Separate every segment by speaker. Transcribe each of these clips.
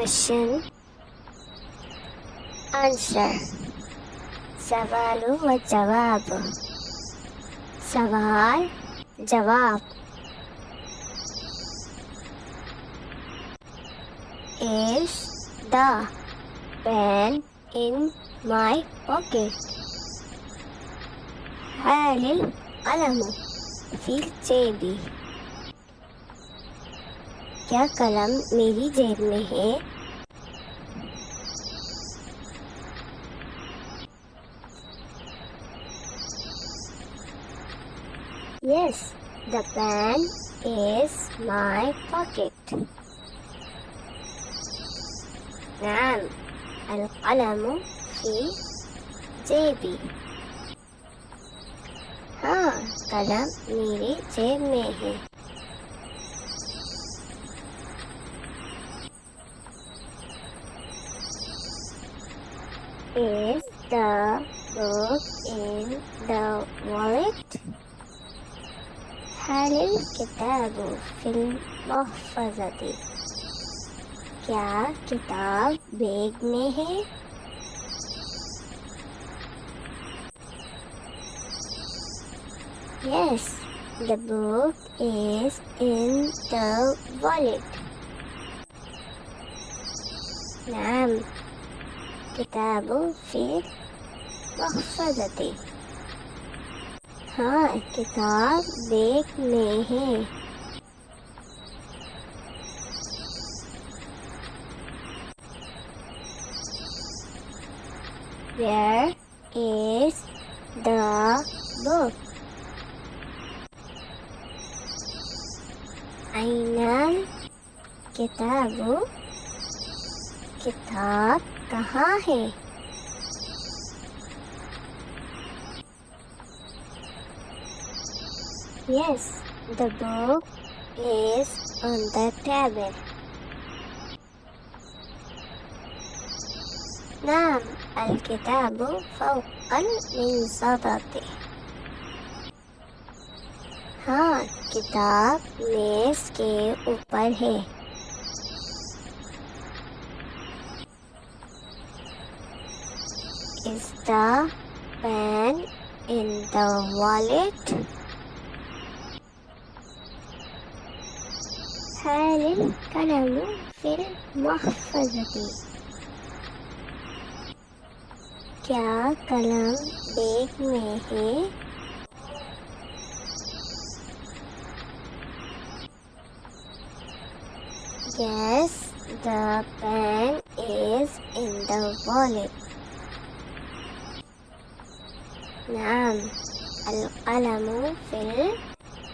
Speaker 1: Question answer सवाल व जवाब सवाल जवाब Is the pen in my pocket? هل القلم في जेबी? क्या कलम मेरी जेब में है? Yes, the pen is my pocket. نعم القلم في जेबी. हाँ कलम मेरी जेब में है. Is the book in the wallet? هل الكتاب في المحفظة? क्या किताब बैग में है? Yes, the book is in the wallet. نعم किताब في المحفظة. हाँ किताब बैग में है. Where is the book? अय्न किताब? किताब कहाँ है? Yes, the book is on the table. نعم الكتاب فوق المنضدة. हाँ किताब मेज के ऊपर है. Is the pen in the wallet? هل القلم في المحفظة? क्या कलम बैग में है? Yes, the pen is in the wallet. نعم القلم في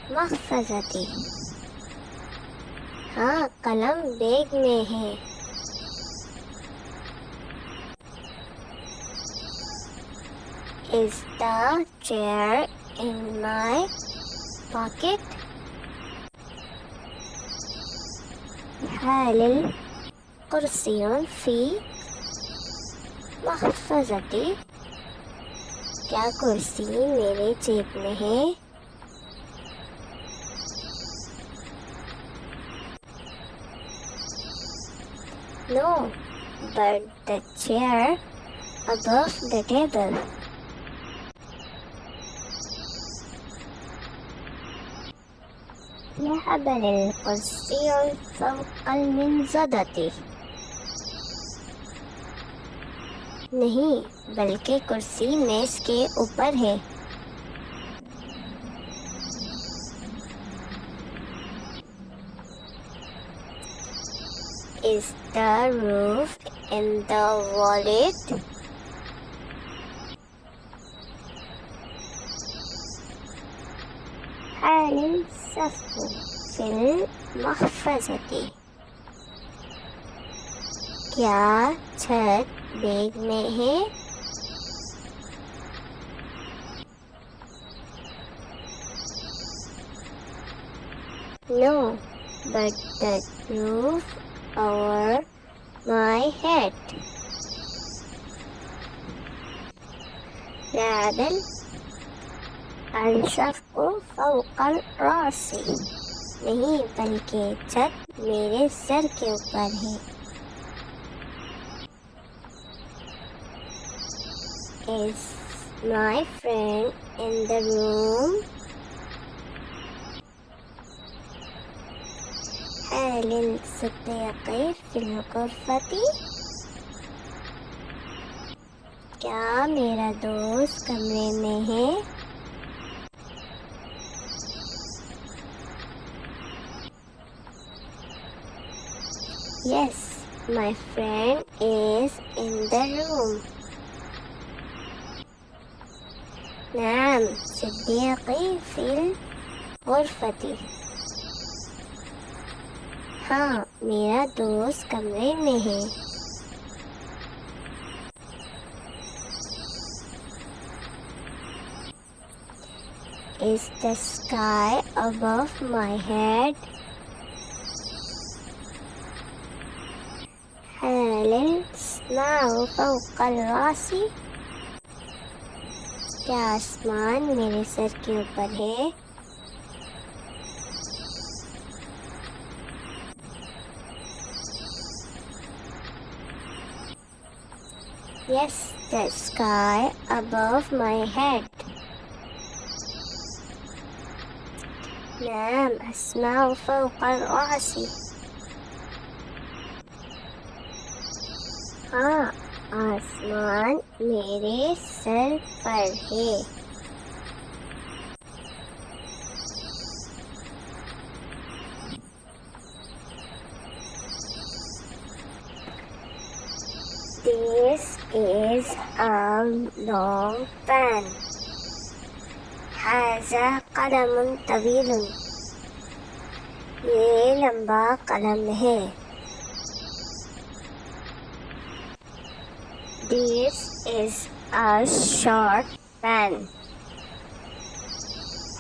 Speaker 1: المحفظة. हाँ कलम बैग में है. Is the chair in my pocket? هل الكرسي في محفظتي? क्या कुर्सी मेरे जेब में है? No, but the chair above the table. يحمل الكرسي فوق المنضدة. नहीं बल्कि कुर्सी मेज के ऊपर है. Is the roof in the wallet? هل السقف في المحفظة? क्या छत बैग में है? No, but the roof over my head. العدل السقف فوق الرأس. नहीं बल्कि छत मेरे सर के ऊपर है. is my friend in the room? هل الصديق في الغرفة? क्या मेरा दोस्त कमरे में है? Yes, my friend is in the room. نعم صديقي في الغرفة. हाँ मेरा दोस्त कमरे में है. Is the sky above my head? هل السماء فوق الرأس? क्या आसमान मेरे सर के ऊपर है? Yes, the sky above my head. نعم السماء فوق الرأس. हाँ आसमान मेरे सर पर है. This is a long pen. هذا قلم طويل. ये लंबा कलम है. This is a short pen.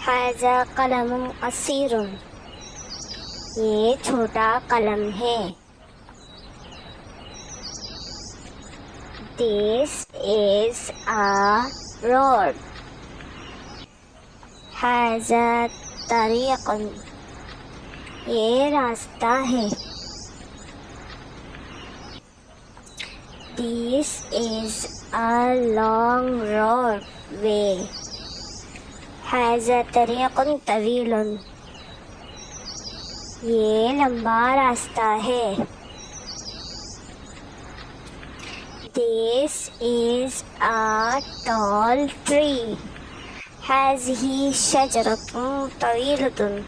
Speaker 1: هذا قلم قصير. ये छोटा कलम है. This is a road. هذا طريق. ये रास्ता है. This is a long roadway. هذا طريق طويل. ये लंबा रास्ता है. This is a tall tree. هذه شجرة طويلة.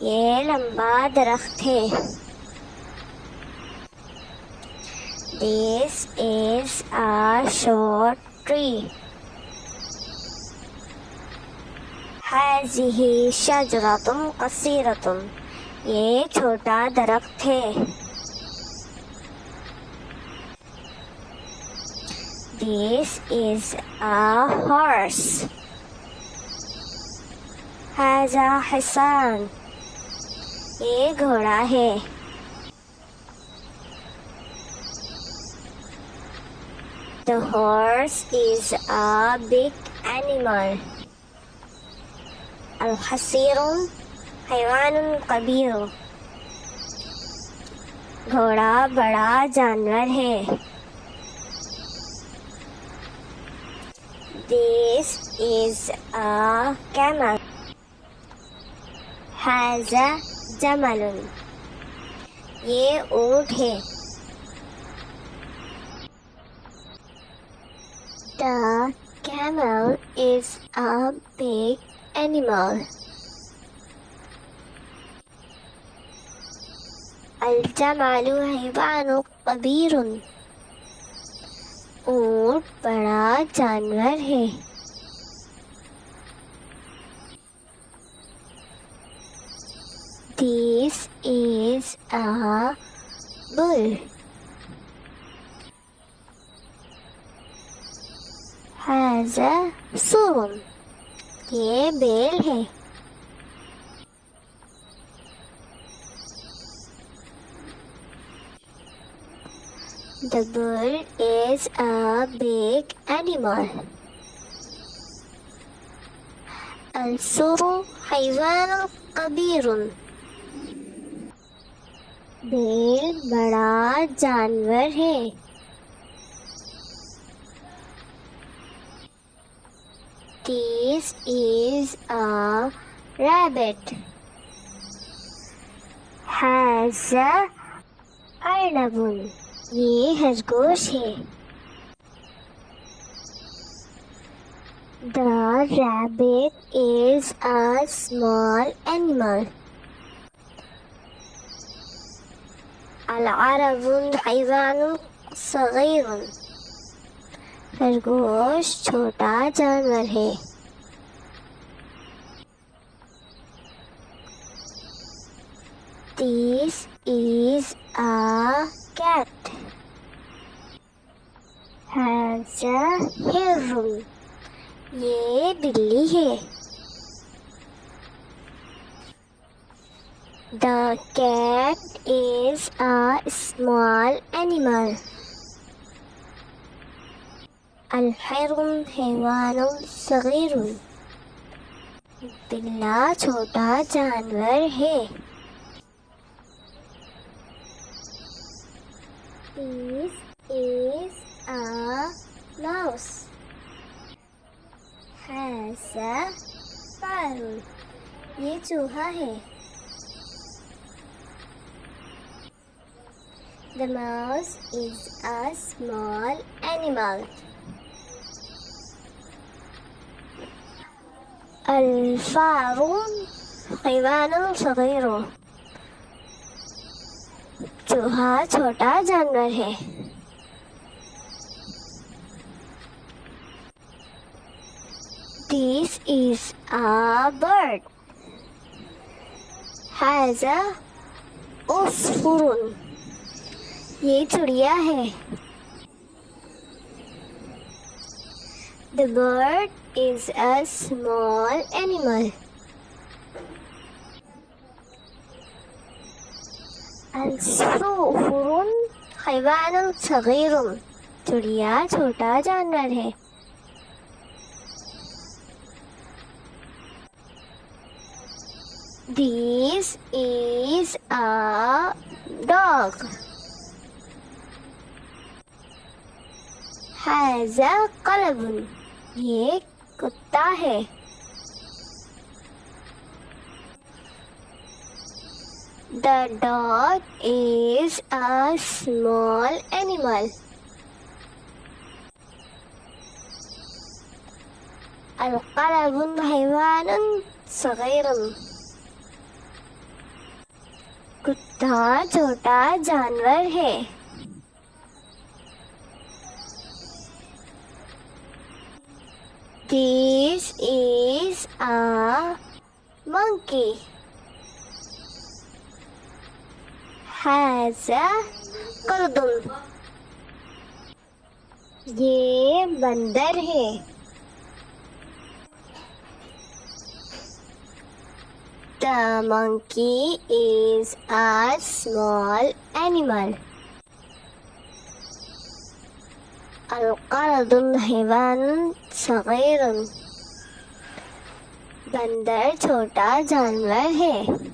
Speaker 1: ये लंबा दरख्त है. This is a short tree. هذه شجرة قصيرة. ये छोटा दरख्त है. This is a horse. هذا حصان. ये घोड़ा है. The horse is a big animal. الحصير حيوان كبير. घोड़ा बड़ा जानवर है. This is a camel. هذا जमल. ये ऊँट है. The camel is a big animal. الجمل حيوان كبير. ऊँट बड़ा जानवर है. This is a bull. هذا سور. ये बैल है. The bull is a big animal. السور حيوان كبير. बैल बड़ा जानवर है. This is a rabbit. Has a अर्नबुन, ये खरगोश है. The rabbit is a small animal. العرب حيوان صغير. खरगोश छोटा जानवर है. This is a cat. Has a hair. ये बिल्ली है. The cat is a small animal. الحر حيوان صغير. बिल्ला छोटा जानवर है. This is a mouse. Has a fur. ये चूहा है. The mouse is a small animal. الفار حيوان صغير. चूहा छोटा जानवर है. This is a bird. Has a عصفور. ये चिड़िया है. The bird is a small animal. العصفور حيوان صغير. चिड़िया छोटा जानवर है. This is a dog. Has a قلب. ये कुत्ता है. The dog is a small animal. القلب حيوان صغير. कुत्ता छोटा जानवर है. This is a monkey. Has a قردن. ये बंदर है. The monkey is a small animal. القرد حيوان صغير. बंदर छोटा जानवर है.